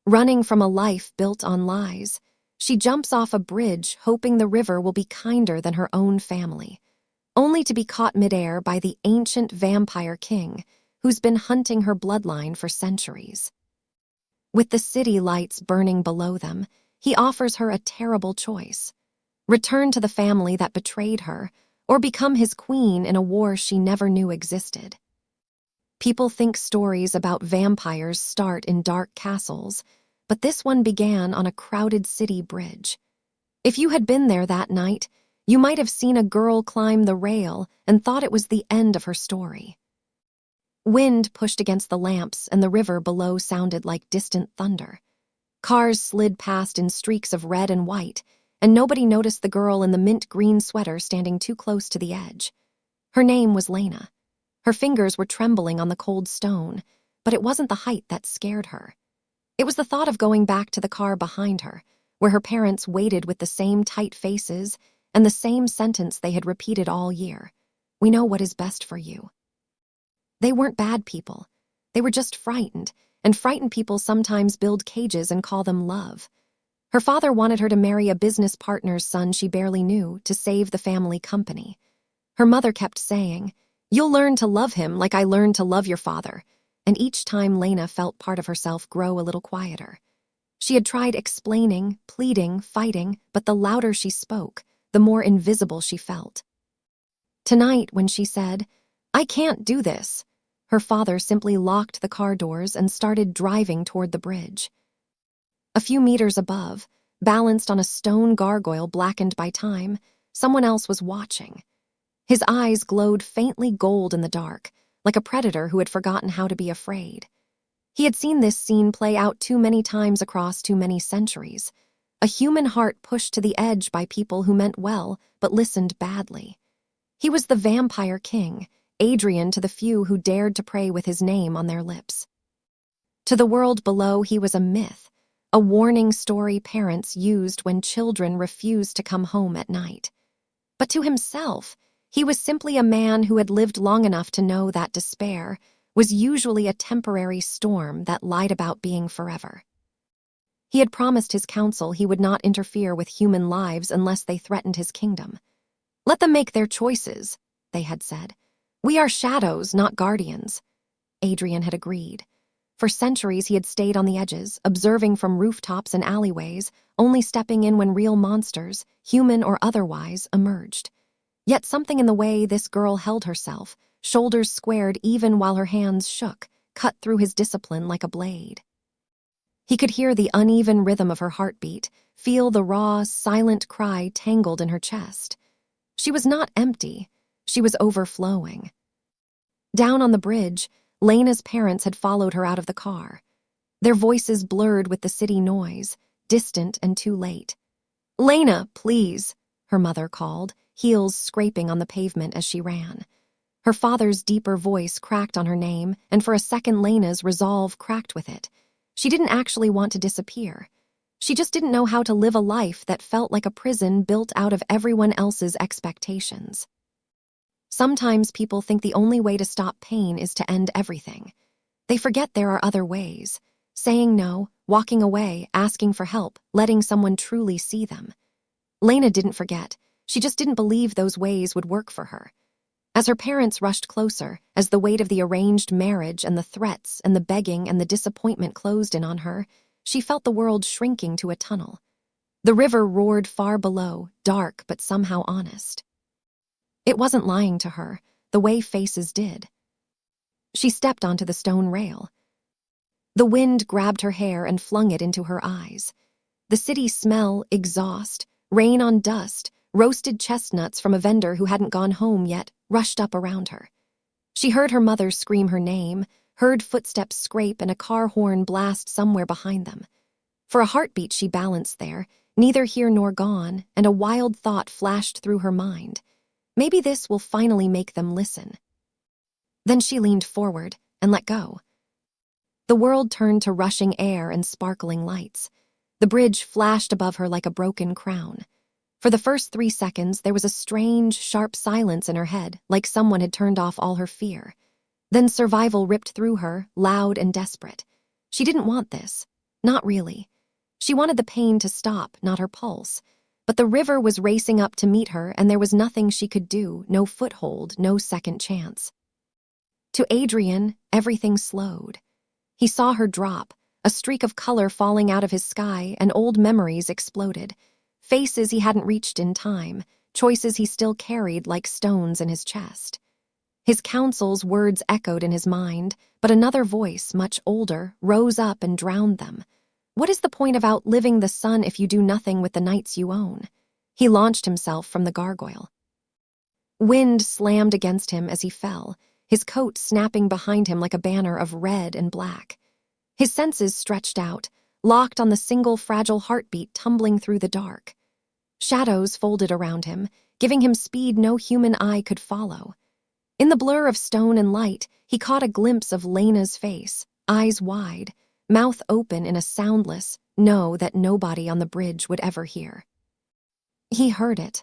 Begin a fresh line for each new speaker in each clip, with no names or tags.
Running from a life built on lies, she jumps off a bridge hoping the river will be kinder than her own family, only to be caught midair by the ancient vampire king who's been hunting her bloodline for centuries. With the city lights burning below them, he offers her a terrible choice: return to the family that betrayed her, or become his queen in a war she never knew existed. People think stories about vampires start in dark castles, but this one began on a crowded city bridge. If you had been there that night, you might have seen a girl climb the rail and thought it was the end of her story. Wind pushed against the lamps, and the river below sounded like distant thunder. Cars slid past in streaks of red and white, and nobody noticed the girl in the mint green sweater standing too close to the edge. Her name was Lena. Her fingers were trembling on the cold stone, but it wasn't the height that scared her. It was the thought of going back to the car behind her, where her parents waited with the same tight faces and the same sentence they had repeated all year: "We know what is best for you." They weren't bad people. They were just frightened, and frightened people sometimes build cages and call them love. Her father wanted her to marry a business partner's son she barely knew to save the family company. Her mother kept saying, "You'll learn to love him like I learned to love your father," and each time Lena felt part of herself grow a little quieter. She had tried explaining, pleading, fighting, but the louder she spoke, the more invisible she felt. Tonight, when she said, "I can't do this," her father simply locked the car doors and started driving toward the bridge. A few meters above, balanced on a stone gargoyle blackened by time, someone else was watching. His eyes glowed faintly gold in the dark, like a predator who had forgotten how to be afraid. He had seen this scene play out too many times across too many centuries. A human heart pushed to the edge by people who meant well but listened badly. He was the vampire king, Adrian to the few who dared to pray with his name on their lips. To the world below, he was a myth, a warning story parents used when children refused to come home at night. But to himself, he was simply a man who had lived long enough to know that despair was usually a temporary storm that lied about being forever. He had promised his council he would not interfere with human lives unless they threatened his kingdom. "Let them make their choices," they had said. "We are shadows, not guardians." Adrian had agreed. For centuries he had stayed on the edges, observing from rooftops and alleyways, only stepping in when real monsters, human or otherwise, emerged. Yet something in the way this girl held herself, shoulders squared even while her hands shook, cut through his discipline like a blade. He could hear the uneven rhythm of her heartbeat, feel the raw, silent cry tangled in her chest. She was not empty. She was overflowing. Down on the bridge, Lena's parents had followed her out of the car. Their voices blurred with the city noise, distant and too late. "Lena, please," her mother called, heels scraping on the pavement as she ran. Her father's deeper voice cracked on her name, and for a second Lena's resolve cracked with it. She didn't actually want to disappear. She just didn't know how to live a life that felt like a prison built out of everyone else's expectations. Sometimes people think the only way to stop pain is to end everything. They forget there are other ways: saying no, walking away, asking for help, letting someone truly see them. Lena didn't forget. She just didn't believe those ways would work for her. As her parents rushed closer, as the weight of the arranged marriage and the threats and the begging and the disappointment closed in on her, she felt the world shrinking to a tunnel. The river roared far below, dark but somehow honest. It wasn't lying to her, the way faces did. She stepped onto the stone rail. The wind grabbed her hair and flung it into her eyes. The city smell, exhaust, rain on dust, roasted chestnuts from a vendor who hadn't gone home yet, rushed up around her. She heard her mother scream her name, heard footsteps scrape and a car horn blast somewhere behind them. For a heartbeat she balanced there, neither here nor gone, and a wild thought flashed through her mind. Maybe this will finally make them listen. Then she leaned forward and let go. The world turned to rushing air and sparkling lights. The bridge flashed above her like a broken crown. For the first 3 seconds, there was a strange, sharp silence in her head, like someone had turned off all her fear. Then survival ripped through her, loud and desperate. She didn't want this. Not really. She wanted the pain to stop, not her pulse. But the river was racing up to meet her, and there was nothing she could do, no foothold, no second chance. To Adrian, everything slowed. He saw her drop, a streak of color falling out of his sky, and old memories exploded. Faces he hadn't reached in time, choices he still carried like stones in his chest. His counsel's words echoed in his mind, but another voice, much older, rose up and drowned them. What is the point of outliving the sun if you do nothing with the nights you own? He launched himself from the gargoyle. Wind slammed against him as he fell, his coat snapping behind him like a banner of red and black. His senses stretched out, locked on the single fragile heartbeat tumbling through the dark. Shadows folded around him, giving him speed no human eye could follow. In the blur of stone and light, he caught a glimpse of Lena's face, eyes wide, mouth open in a soundless no that nobody on the bridge would ever hear. He heard it.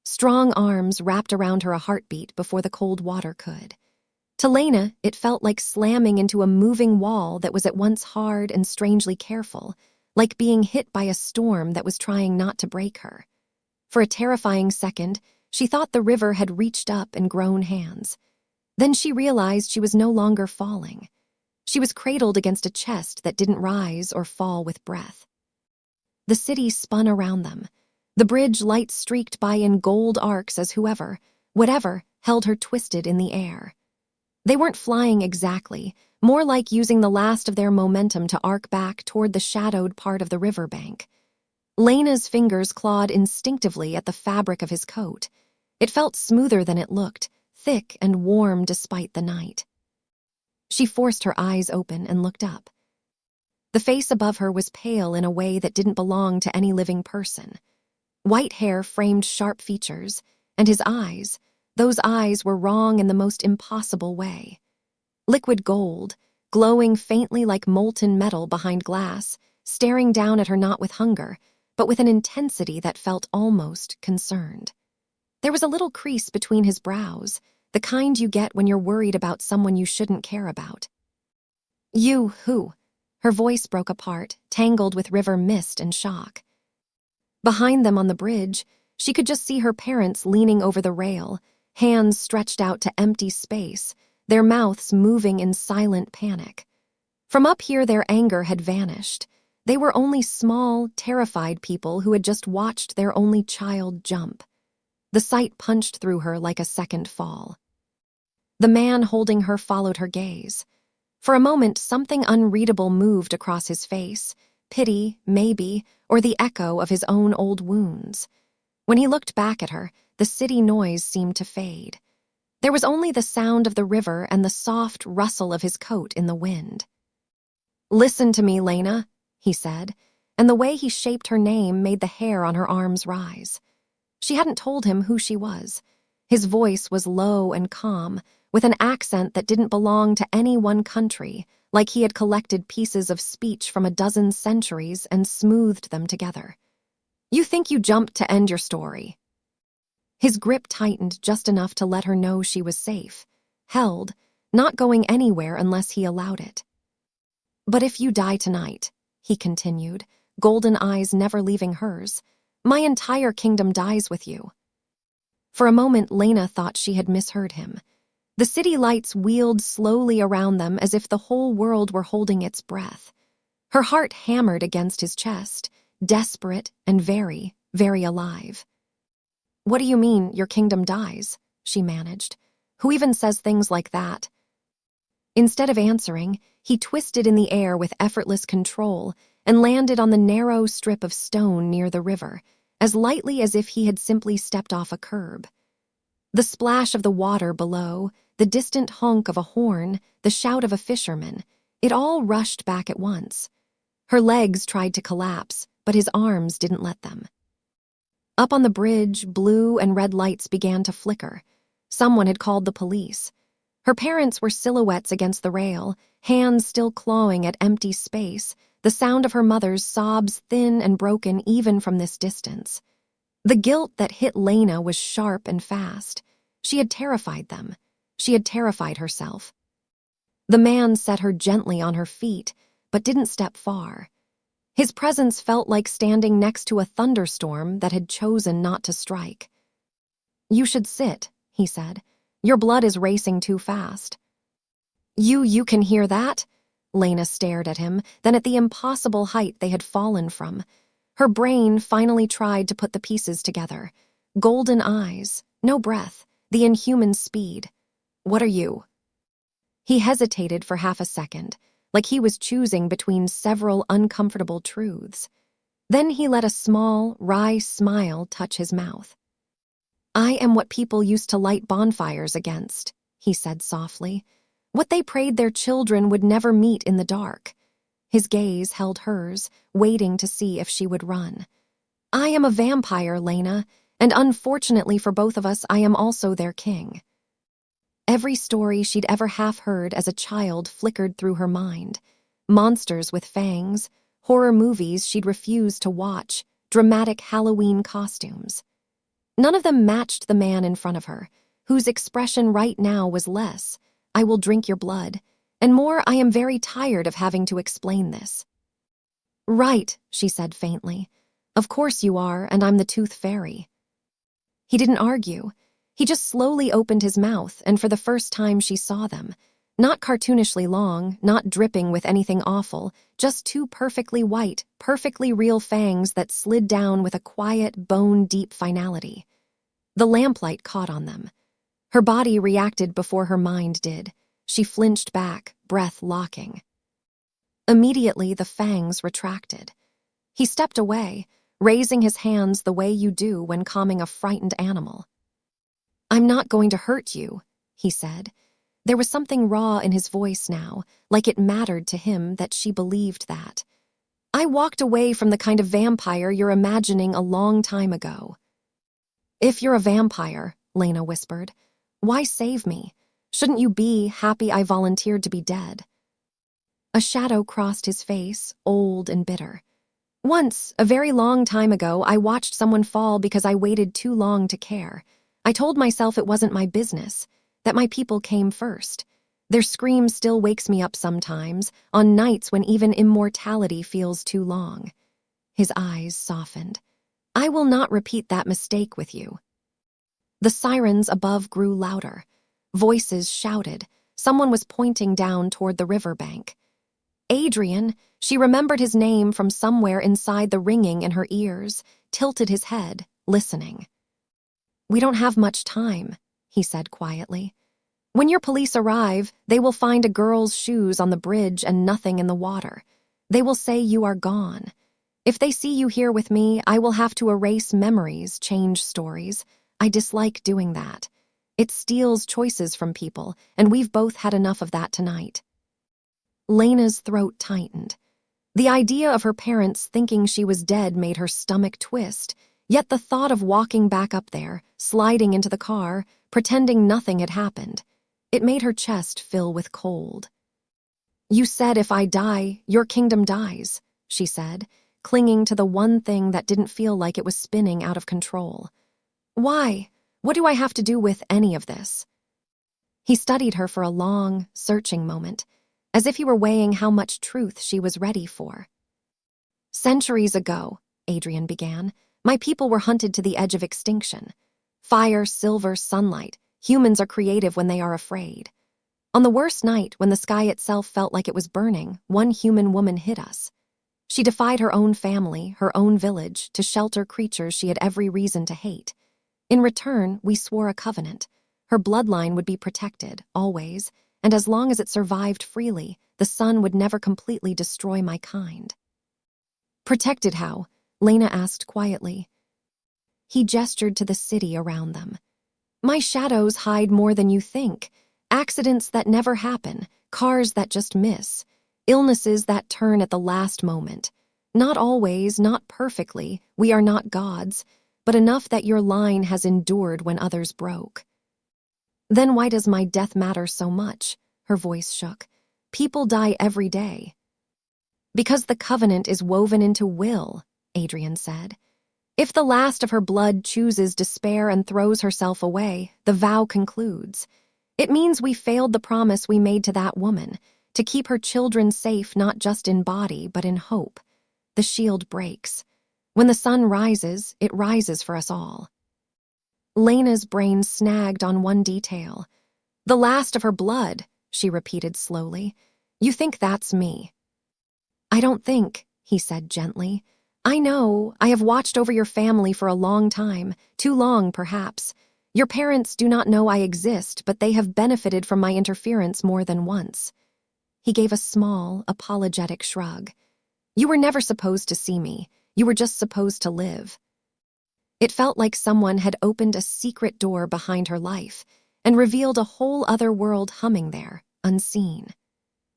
Strong arms wrapped around her a heartbeat before the cold water could. To Lena, it felt like slamming into a moving wall that was at once hard and strangely careful, like being hit by a storm that was trying not to break her. For a terrifying second, she thought the river had reached up and grown hands. Then she realized she was no longer falling. She was cradled against a chest that didn't rise or fall with breath. The city spun around them. The bridge lights streaked by in gold arcs as whatever, held her twisted in the air. They weren't flying exactly, more like using the last of their momentum to arc back toward the shadowed part of the riverbank. Lena's fingers clawed instinctively at the fabric of his coat. It felt smoother than it looked, thick and warm despite the night. She forced her eyes open and looked up. The face above her was pale in a way that didn't belong to any living person. White hair framed sharp features, and his eyes, those eyes were wrong in the most impossible way. Liquid gold, glowing faintly like molten metal behind glass, staring down at her not with hunger, but with an intensity that felt almost concerned. There was a little crease between his brows, the kind you get when you're worried about someone you shouldn't care about. You who? Her voice broke apart, tangled with river mist and shock. Behind them on the bridge, she could just see her parents leaning over the rail, hands stretched out to empty space, their mouths moving in silent panic. From up here, their anger had vanished. They were only small, terrified people who had just watched their only child jump. The sight punched through her like a second fall. The man holding her followed her gaze. For a moment, something unreadable moved across his face, pity, maybe, or the echo of his own old wounds. When he looked back at her, the city noise seemed to fade. There was only the sound of the river and the soft rustle of his coat in the wind. "Listen to me, Lena," he said, and the way he shaped her name made the hair on her arms rise. She hadn't told him who she was. His voice was low and calm, with an accent that didn't belong to any one country, like he had collected pieces of speech from a dozen centuries and smoothed them together. "You think you jumped to end your story." His grip tightened just enough to let her know she was safe, held, not going anywhere unless he allowed it. "But if you die tonight," he continued, golden eyes never leaving hers, "my entire kingdom dies with you." For a moment, Lena thought she had misheard him. The city lights wheeled slowly around them as if the whole world were holding its breath. Her heart hammered against his chest, desperate and very, very alive. "What do you mean, your kingdom dies?" she managed. "Who even says things like that?" Instead of answering, he twisted in the air with effortless control and landed on the narrow strip of stone near the river, as lightly as if he had simply stepped off a curb. The splash of the water below, the distant honk of a horn, the shout of a fisherman, it all rushed back at once. Her legs tried to collapse, but his arms didn't let them. Up on the bridge, blue and red lights began to flicker. Someone had called the police. Her parents were silhouettes against the rail, hands still clawing at empty space, the sound of her mother's sobs thin and broken even from this distance. The guilt that hit Lena was sharp and fast. She had terrified them. She had terrified herself. The man set her gently on her feet, but didn't step far. His presence felt like standing next to a thunderstorm that had chosen not to strike. "You should sit," he said. "Your blood is racing too fast." You can hear that?" Lena stared at him, then at the impossible height they had fallen from. Her brain finally tried to put the pieces together. Golden eyes, no breath, the inhuman speed. "What are you?" He hesitated for half a second, like he was choosing between several uncomfortable truths. Then he let a small, wry smile touch his mouth. "I am what people used to light bonfires against," he said softly. "What they prayed their children would never meet in the dark." His gaze held hers, waiting to see if she would run. "I am a vampire, Lena, and unfortunately for both of us, I am also their king." Every story she'd ever half heard as a child flickered through her mind. Monsters with fangs, horror movies she'd refused to watch, dramatic Halloween costumes. None of them matched the man in front of her, whose expression right now was less, "I will drink your blood," and more, "I am very tired of having to explain this." "Right," she said faintly. "Of course you are, and I'm the Tooth Fairy." He didn't argue. He just slowly opened his mouth, and for the first time she saw them. Not cartoonishly long, not dripping with anything awful, just two perfectly white, perfectly real fangs that slid down with a quiet, bone-deep finality. The lamplight caught on them. Her body reacted before her mind did. She flinched back, breath locking. Immediately, the fangs retracted. He stepped away, raising his hands the way you do when calming a frightened animal. "I'm not going to hurt you," he said. There was something raw in his voice now, like it mattered to him that she believed that. "I walked away from the kind of vampire you're imagining a long time ago." "If you're a vampire," Lena whispered, "why save me? Shouldn't you be happy I volunteered to be dead?" A shadow crossed his face, old and bitter. "Once, a very long time ago, I watched someone fall because I waited too long to care. I told myself it wasn't my business, that my people came first. Their scream still wakes me up sometimes, on nights when even immortality feels too long." His eyes softened. "I will not repeat that mistake with you." The sirens above grew louder. Voices shouted. Someone was pointing down toward the riverbank. "Adrian," she remembered his name from somewhere inside the ringing in her ears, tilted his head, listening. "We don't have much time," he said quietly. "When your police arrive, they will find a girl's shoes on the bridge and nothing in the water. They will say you are gone. If they see you here with me, I will have to erase memories, change stories. I dislike doing that. It steals choices from people, and we've both had enough of that tonight." Lena's throat tightened. The idea of her parents thinking she was dead made her stomach twist, yet the thought of walking back up there, sliding into the car, pretending nothing had happened, it made her chest fill with cold. "You said if I die, your kingdom dies," she said, clinging to the one thing that didn't feel like it was spinning out of control. "Why? What do I have to do with any of this?" He studied her for a long, searching moment, as if he were weighing how much truth she was ready for. "Centuries ago," Adrian began, "my people were hunted to the edge of extinction. Fire, silver, sunlight. Humans are creative when they are afraid. On the worst night, when the sky itself felt like it was burning, one human woman hid us. She defied her own family, her own village, to shelter creatures she had every reason to hate. In return, we swore a covenant. Her bloodline would be protected, always, and as long as it survived freely, the sun would never completely destroy my kind." "Protected how?" Lena asked quietly. He gestured to the city around them. "My shadows hide more than you think. Accidents that never happen, cars that just miss, illnesses that turn at the last moment. Not always, not perfectly, we are not gods, but enough that your line has endured when others broke." "Then why does my death matter so much?" Her voice shook. "People die every day." "Because the covenant is woven into will," Adrian said. "If the last of her blood chooses despair and throws herself away, the vow concludes. It means we failed the promise we made to that woman. to keep her children safe not just in body but in hope. The shield breaks. When the sun rises, it rises for us all. Lena's brain snagged on one detail. The last of her blood, she repeated slowly. You think that's me? I don't think, he said gently. I know, I have watched over your family for a long time, too long perhaps. Your parents do not know I exist, but they have benefited from my interference more than once. He gave a small, apologetic shrug. You were never supposed to see me. You were just supposed to live. It felt like someone had opened a secret door behind her life and revealed a whole other world humming there, unseen.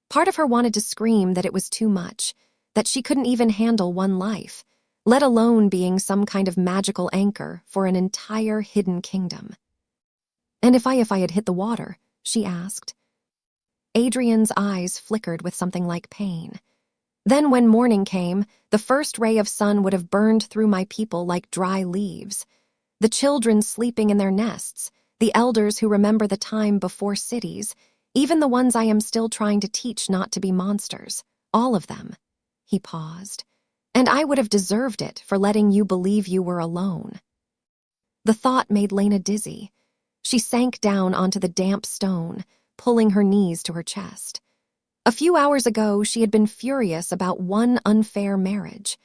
Part of her wanted to scream that it was too much, that she couldn't even handle one life, let alone being some kind of magical anchor for an entire hidden kingdom. And if I had hit the water, she asked. Adrian's eyes flickered with something like pain. Then when morning came, the first ray of sun would have burned through my people like dry leaves. The children sleeping in their nests, the elders who remember the time before cities, even the ones I am still trying to teach not to be monsters, all of them. He paused. And I would have deserved it for letting you believe you were alone. The thought made Lena dizzy. She sank down onto the damp stone, pulling her knees to her chest. A few hours ago, she had been furious about one unfair marriage.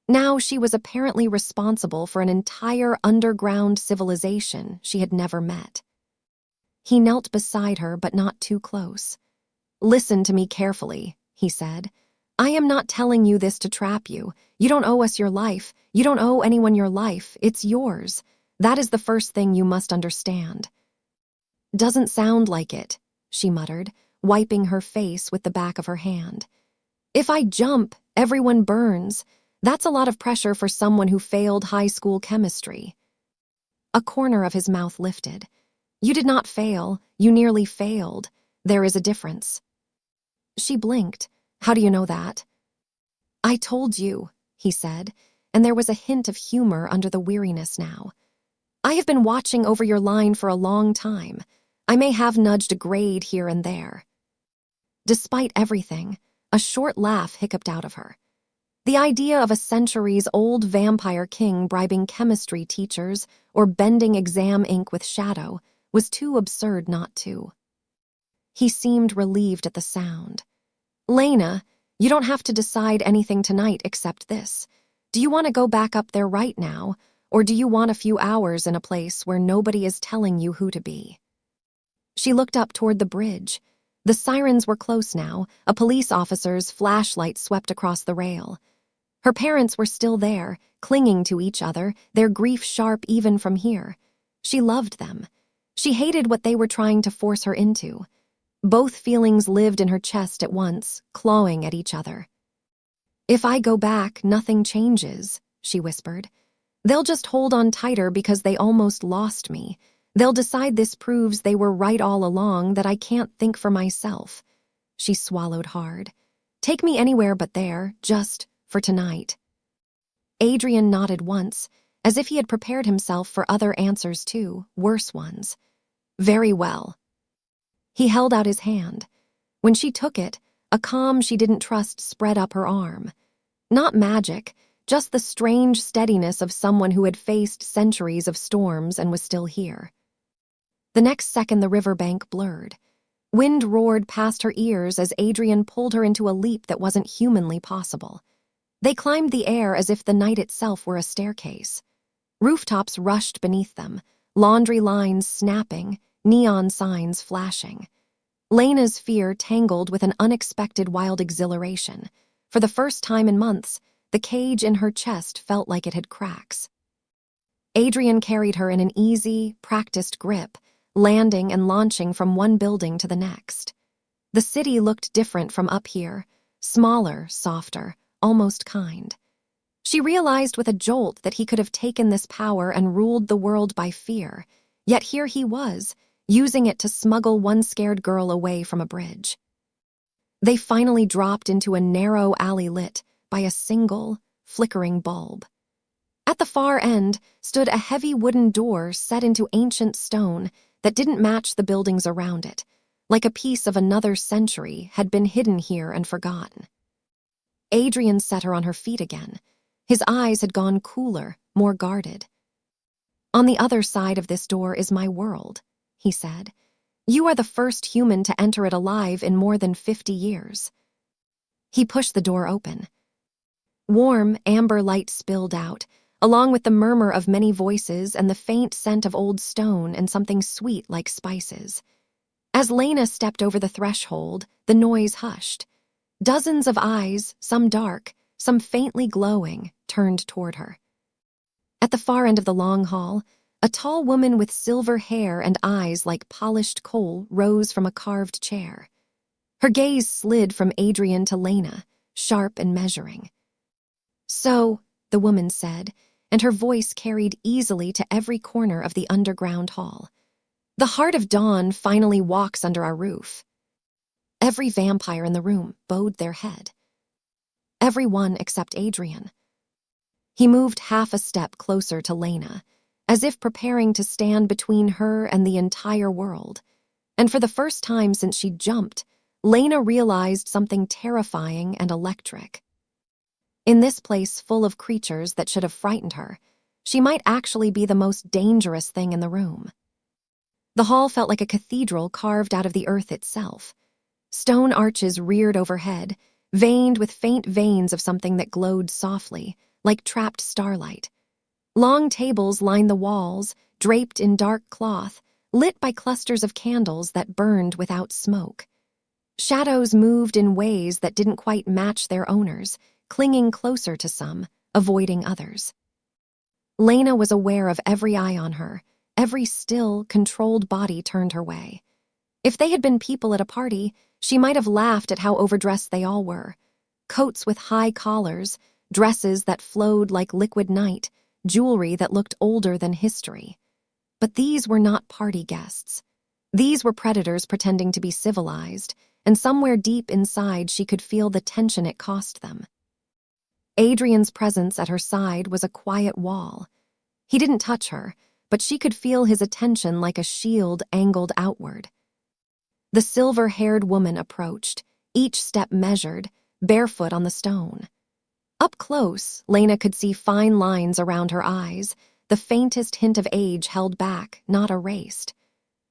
Now she was apparently responsible for an entire underground civilization she had never met. He knelt beside her, but not too close. Listen to me carefully, he said. I am not telling you this to trap you. You don't owe us your life. You don't owe anyone your life. It's yours. That is the first thing you must understand. Doesn't sound like it, she muttered, wiping her face with the back of her hand. If I jump, everyone burns. That's a lot of pressure for someone who failed high school chemistry. A corner of his mouth lifted. You did not fail. You nearly failed. There is a difference. She blinked. How do you know that? I told you, he said, and there was a hint of humor under the weariness now. I have been watching over your line for a long time. I may have nudged a grade here and there. Despite everything, a short laugh hiccuped out of her. The idea of a centuries-old vampire king bribing chemistry teachers or bending exam ink with shadow was too absurd not to. He seemed relieved at the sound. Lena, you don't have to decide anything tonight except this. Do you want to go back up there right now, or do you want a few hours in a place where nobody is telling you who to be? She looked up toward the bridge. The sirens were close now, a police officer's flashlight swept across the rail. Her parents were still there, clinging to each other, their grief sharp even from here. She loved them. She hated what they were trying to force her into. Both feelings lived in her chest at once, clawing at each other. If I go back, nothing changes, she whispered. They'll just hold on tighter because they almost lost me. They'll decide this proves they were right all along, that I can't think for myself. She swallowed hard. Take me anywhere but there, just for tonight. Adrian nodded once, as if he had prepared himself for other answers too, worse ones. Very well. He held out his hand. When she took it, a calm she didn't trust spread up her arm. Not magic, just the strange steadiness of someone who had faced centuries of storms and was still here. The next second the riverbank blurred. Wind roared past her ears as Adrian pulled her into a leap that wasn't humanly possible. They climbed the air as if the night itself were a staircase. Rooftops rushed beneath them, laundry lines snapping, neon signs flashing. Lena's fear tangled with an unexpected wild exhilaration. For the first time in months, the cage in her chest felt like it had cracks. Adrian carried her in an easy, practiced grip, landing and launching from one building to the next. The city looked different from up here, smaller, softer, almost kind. She realized with a jolt that he could have taken this power and ruled the world by fear, yet here he was, using it to smuggle one scared girl away from a bridge. They finally dropped into a narrow alley lit by a single, flickering bulb. At the far end stood a heavy wooden door set into ancient stone that didn't match the buildings around it, like a piece of another century had been hidden here and forgotten. Adrian set her on her feet again. His eyes had gone cooler, more guarded. "On the other side of this door is my world," he said. "You are the first human to enter it alive in more than 50 years. He pushed the door open. Warm, amber light spilled out, along with the murmur of many voices and the faint scent of old stone and something sweet like spices. As Lena stepped over the threshold, the noise hushed. Dozens of eyes, some dark, some faintly glowing, turned toward her. At the far end of the long hall, a tall woman with silver hair and eyes like polished coal rose from a carved chair. Her gaze slid from Adrian to Lena, sharp and measuring. "So," the woman said, and her voice carried easily to every corner of the underground hall. "The heart of dawn finally walks under our roof." Every vampire in the room bowed their head. Everyone except Adrian. He moved half a step closer to Lena, as if preparing to stand between her and the entire world. And for the first time since she jumped, Lena realized something terrifying and electric. In this place full of creatures that should have frightened her, she might actually be the most dangerous thing in the room. The hall felt like a cathedral carved out of the earth itself. Stone arches reared overhead, veined with faint veins of something that glowed softly, like trapped starlight. Long tables lined the walls, draped in dark cloth, lit by clusters of candles that burned without smoke. Shadows moved in ways that didn't quite match their owners, clinging closer to some, avoiding others. Lena was aware of every eye on her, every still, controlled body turned her way. If they had been people at a party, she might have laughed at how overdressed they all were. Coats with high collars, dresses that flowed like liquid night, jewelry that looked older than history. But these were not party guests. These were predators pretending to be civilized, and somewhere deep inside she could feel the tension it cost them. Adrian's presence at her side was a quiet wall. He didn't touch her, but she could feel his attention like a shield angled outward. The silver-haired woman approached, each step measured, barefoot on the stone. Up close, Lena could see fine lines around her eyes, the faintest hint of age held back, not erased.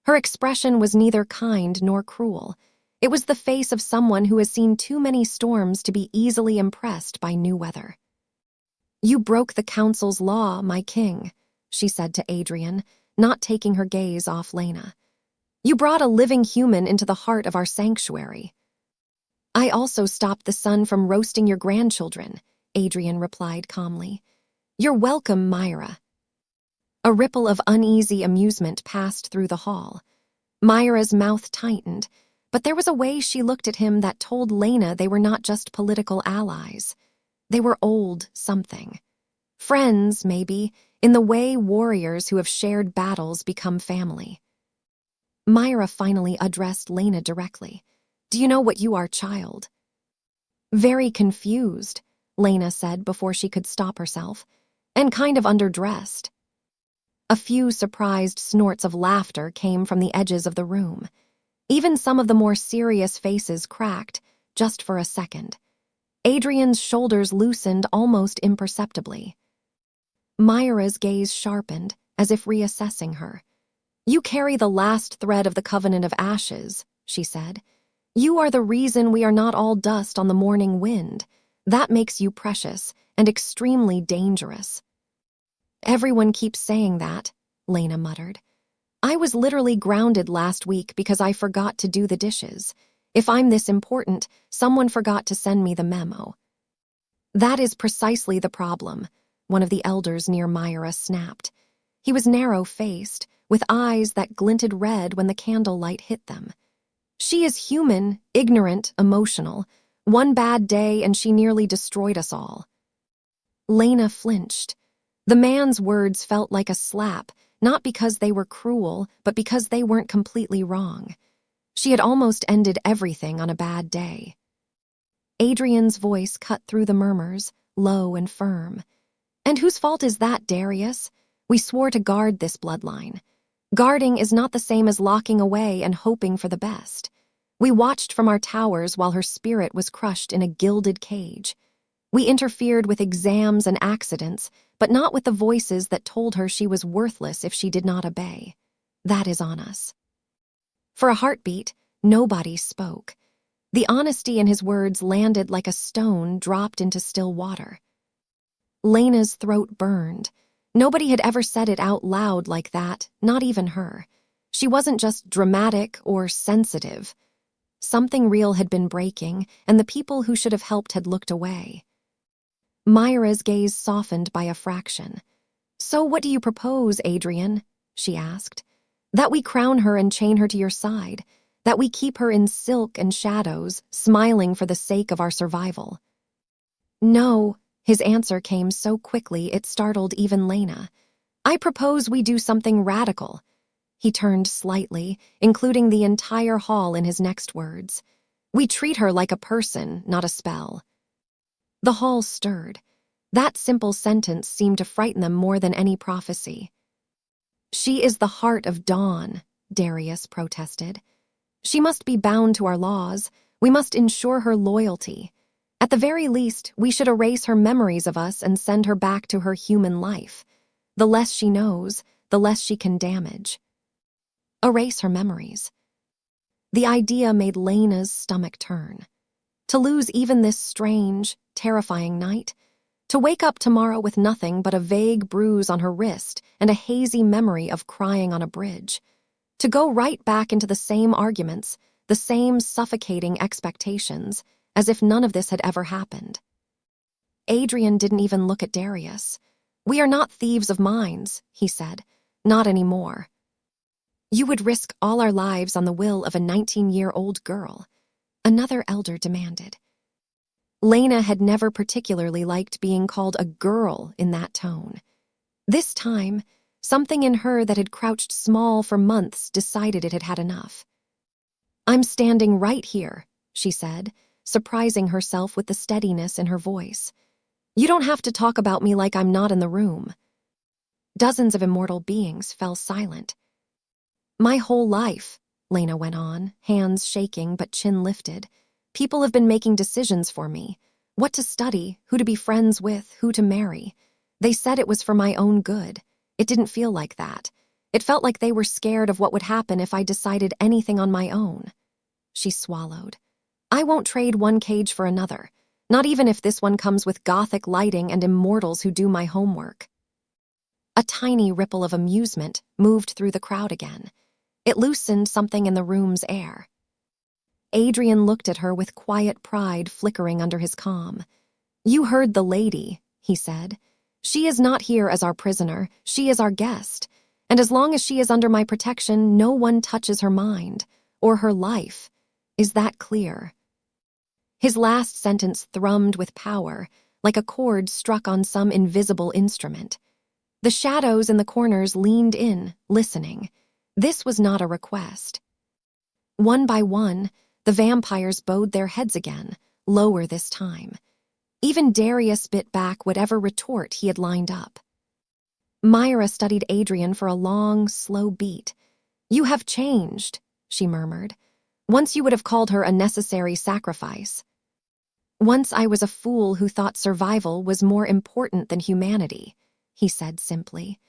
Her expression was neither kind nor cruel. It was the face of someone who has seen too many storms to be easily impressed by new weather. "You broke the council's law, my king," she said to Adrian, not taking her gaze off Lena. "You brought a living human into the heart of our sanctuary." "I also stopped the sun from roasting your grandchildren," Adrian replied calmly. "You're welcome, Myra." A ripple of uneasy amusement passed through the hall. Myra's mouth tightened, but there was a way she looked at him that told Lena they were not just political allies. They were old something. Friends, maybe, in the way warriors who have shared battles become family. Myra finally addressed Lena directly. "Do you know what you are, child?" "Very confused," Lena said before she could stop herself, "and kind of underdressed." A few surprised snorts of laughter came from the edges of the room. Even some of the more serious faces cracked, just for a second. Adrian's shoulders loosened almost imperceptibly. Myra's gaze sharpened, as if reassessing her. "You carry the last thread of the Covenant of Ashes," she said. "You are the reason we are not all dust on the morning wind. That makes you precious and extremely dangerous." "Everyone keeps saying that," Lena muttered. "I was literally grounded last week because I forgot to do the dishes. If I'm this important, someone forgot to send me the memo." "That is precisely the problem," one of the elders near Myra snapped. He was narrow-faced, with eyes that glinted red when the candlelight hit them. "She is human, ignorant, emotional. One bad day and she nearly destroyed us all." Lena flinched. The man's words felt like a slap, not because they were cruel, but because they weren't completely wrong. She had almost ended everything on a bad day. Adrian's voice cut through the murmurs, low and firm. "And whose fault is that, Darius? We swore to guard this bloodline. Guarding is not the same as locking away and hoping for the best. We watched from our towers while her spirit was crushed in a gilded cage. We interfered with exams and accidents, but not with the voices that told her she was worthless if she did not obey. That is on us. For a heartbeat, nobody spoke. The honesty in his words landed like a stone dropped into still water. Lena's throat burned. Nobody had ever said it out loud like that, not even her. She wasn't just dramatic or sensitive. Something real had been breaking, and the people who should have helped had looked away. Myra's gaze softened by a fraction. "So what do you propose, Adrian?" she asked. "That we crown her and chain her to your side. That we keep her in silk and shadows, smiling for the sake of our survival." "No," his answer came so quickly it startled even Lena. "I propose we do something radical." He turned slightly, including the entire hall in his next words. "We treat her like a person, not a spell." The hall stirred. That simple sentence seemed to frighten them more than any prophecy. "She is the heart of dawn," Darius protested. "She must be bound to our laws. We must ensure her loyalty. At the very least, we should erase her memories of us and send her back to her human life. The less she knows, the less she can damage." Erase her memories. The idea made Lena's stomach turn. To lose even this strange, terrifying night? To wake up tomorrow with nothing but a vague bruise on her wrist and a hazy memory of crying on a bridge? To go right back into the same arguments, the same suffocating expectations, as if none of this had ever happened? Adrian didn't even look at Darius. "We are not thieves of minds," he said. "Not anymore." "You would risk all our lives on the will of a 19-year-old girl," another elder demanded. Lena had never particularly liked being called a girl in that tone. This time, something in her that had crouched small for months decided it had had enough. "I'm standing right here," she said, surprising herself with the steadiness in her voice. "You don't have to talk about me like I'm not in the room." Dozens of immortal beings fell silent. "My whole life," Lena went on, hands shaking but chin lifted, "people have been making decisions for me. What to study, who to be friends with, who to marry. They said it was for my own good. It didn't feel like that. It felt like they were scared of what would happen if I decided anything on my own." She swallowed. "I won't trade one cage for another, not even if this one comes with gothic lighting and immortals who do my homework." A tiny ripple of amusement moved through the crowd again. It loosened something in the room's air. Adrian looked at her with quiet pride flickering under his calm. "You heard the lady," he said. "She is not here as our prisoner, she is our guest. And as long as she is under my protection, no one touches her mind, or her life. Is that clear?" His last sentence thrummed with power, like a chord struck on some invisible instrument. The shadows in the corners leaned in, listening. This was not a request. One by one, the vampires bowed their heads again, lower this time. Even Darius bit back whatever retort he had lined up. Myra studied Adrian for a long, slow beat. "You have changed," she murmured. "Once you would have called her a necessary sacrifice." "Once I was a fool who thought survival was more important than humanity," he said simply.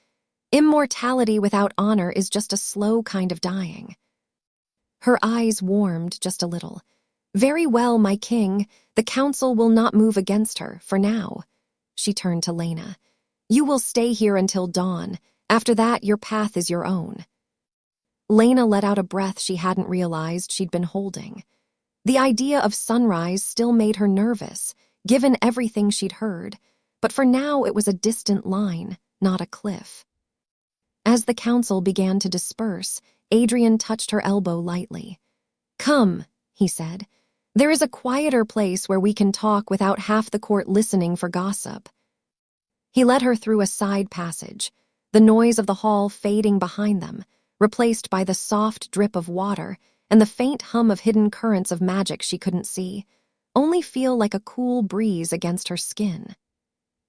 "Immortality without honor is just a slow kind of dying." Her eyes warmed just a little. "Very well, my king. The council will not move against her, for now." She turned to Lena. "You will stay here until dawn. After that, your path is your own." Lena let out a breath she hadn't realized she'd been holding. The idea of sunrise still made her nervous, given everything she'd heard, but for now it was a distant line, not a cliff. As the council began to disperse, Adrian touched her elbow lightly. "Come," he said. "There is a quieter place where we can talk without half the court listening for gossip." He led her through a side passage, the noise of the hall fading behind them, replaced by the soft drip of water and the faint hum of hidden currents of magic she couldn't see, only feel like a cool breeze against her skin.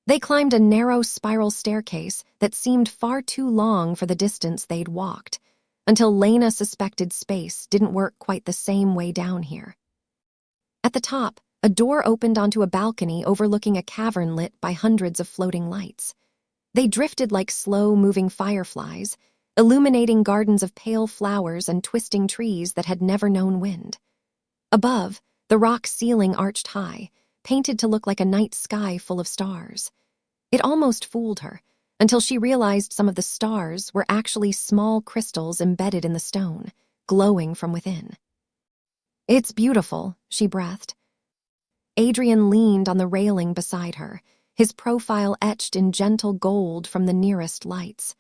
They climbed a narrow spiral staircase that seemed far too long for the distance they'd walked. until Lena suspected space didn't work quite the same way down here. At the top, a door opened onto a balcony overlooking a cavern lit by hundreds of floating lights. They drifted like slow-moving fireflies, illuminating gardens of pale flowers and twisting trees that had never known wind. Above, the rock ceiling arched high, painted to look like a night sky full of stars. It almost fooled her, until she realized some of the stars were actually small crystals embedded in the stone, glowing from within. "It's beautiful," she breathed. Adrian leaned on the railing beside her, his profile etched in gentle gold from the nearest lights.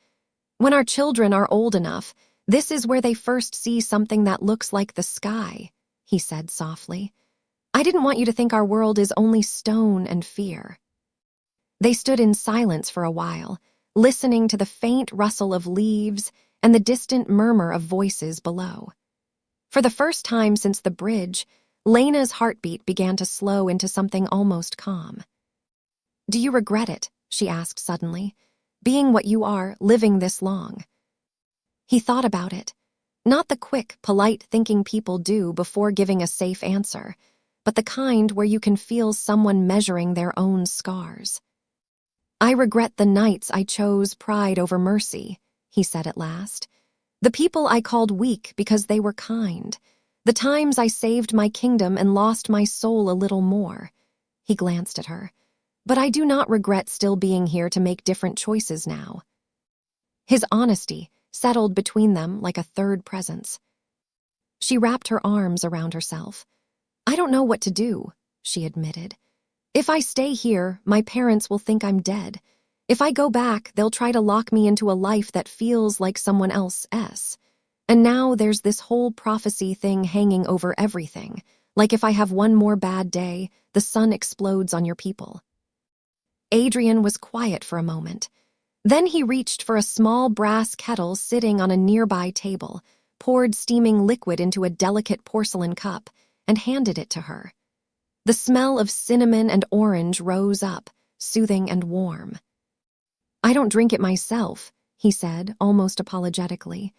"When our children are old enough, this is where they first see something that looks like the sky," he said softly. "I didn't want you to think our world is only stone and fear." They stood in silence for a while, listening to the faint rustle of leaves and the distant murmur of voices below. For the first time since the bridge, Lena's heartbeat began to slow into something almost calm. "Do you regret it?" she asked suddenly. "Being what you are, living this long?" He thought about it. Not the quick, polite thinking people do before giving a safe answer, but the kind where you can feel someone measuring their own scars. "I regret the nights I chose pride over mercy," he said at last. "The people I called weak because they were kind. The times I saved my kingdom and lost my soul a little more." He glanced at her. "But I do not regret still being here to make different choices now." His honesty settled between them like a third presence. She wrapped her arms around herself. "I don't know what to do," she admitted. "If I stay here, my parents will think I'm dead. If I go back, they'll try to lock me into a life that feels like someone else's. And now there's this whole prophecy thing hanging over everything, like if I have one more bad day, the sun explodes on your people." Adrian was quiet for a moment. Then he reached for a small brass kettle sitting on a nearby table, poured steaming liquid into a delicate porcelain cup, and handed it to her. The smell of cinnamon and orange rose up, soothing and warm. "I don't drink it myself," he said, almost apologetically.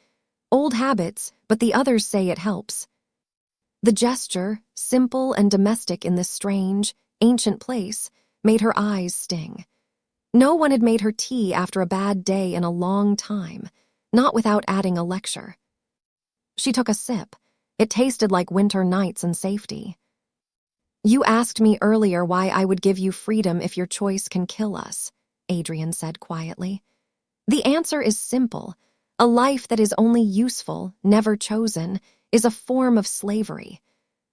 "Old habits, but the others say it helps." The gesture, simple and domestic in this strange, ancient place, made her eyes sting. No one had made her tea after a bad day in a long time, not without adding a lecture. She took a sip. It tasted like winter nights and safety. "You asked me earlier why I would give you freedom if your choice can kill us," Adrian said quietly. "The answer is simple. A life that is only useful, never chosen, is a form of slavery.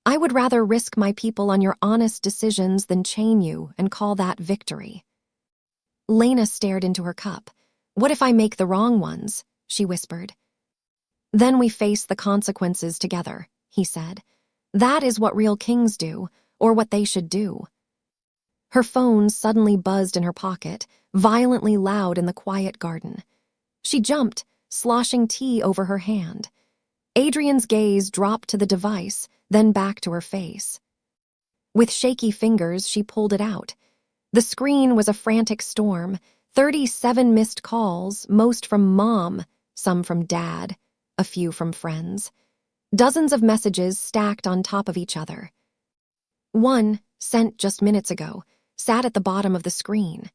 I would rather risk my people on your honest decisions than chain you and call that victory." Lena stared into her cup. "What if I make the wrong ones?" she whispered. "Then we face the consequences together," he said. "That is what real kings do, or what they should do." Her phone suddenly buzzed in her pocket, violently loud in the quiet garden. She jumped, sloshing tea over her hand. Adrian's gaze dropped to the device, then back to her face. With shaky fingers, she pulled it out. The screen was a frantic storm, 37 missed calls, most from Mom, some from Dad, a few from friends. Dozens of messages stacked on top of each other. One, sent just minutes ago, sat at the bottom of the screen.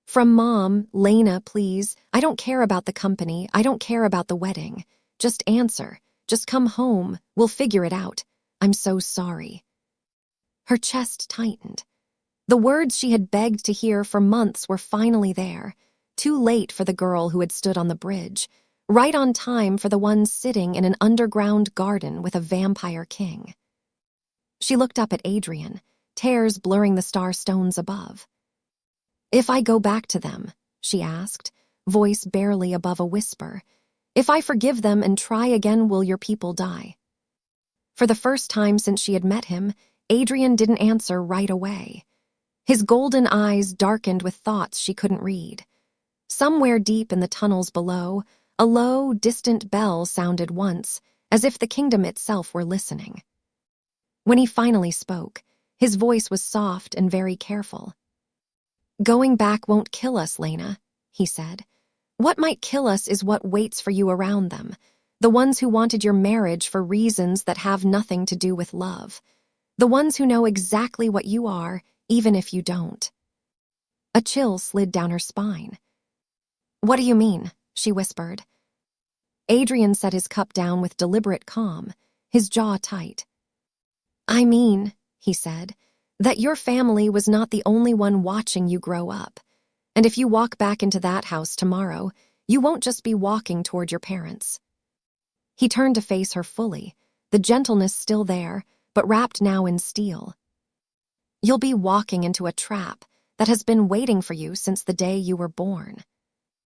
"From Mom, Lena, please. I don't care about the company. I don't care about the wedding. Just answer. Just come home. We'll figure it out. I'm so sorry." Her chest tightened. The words she had begged to hear for months were finally there, too late for the girl who had stood on the bridge, right on time for the one sitting in an underground garden with a vampire king. She looked up at Adrian, tears blurring the star stones above. "If I go back to them," she asked, voice barely above a whisper, "if I forgive them and try again, will your people die?" For the first time since she had met him, Adrian didn't answer right away. His golden eyes darkened with thoughts she couldn't read. Somewhere deep in the tunnels below, a low, distant bell sounded once, as if the kingdom itself were listening. When he finally spoke, his voice was soft and very careful. "Going back won't kill us, Lena," he said. "What might kill us is what waits for you around them. The ones who wanted your marriage for reasons that have nothing to do with love. The ones who know exactly what you are, even if you don't. A chill slid down her spine. "What do you mean?" she whispered. Adrian set his cup down with deliberate calm, his jaw tight. "I mean," he said, "that your family was not the only one watching you grow up. And if you walk back into that house tomorrow, you won't just be walking toward your parents." He turned to face her fully, the gentleness still there, but wrapped now in steel. "You'll be walking into a trap that has been waiting for you since the day you were born."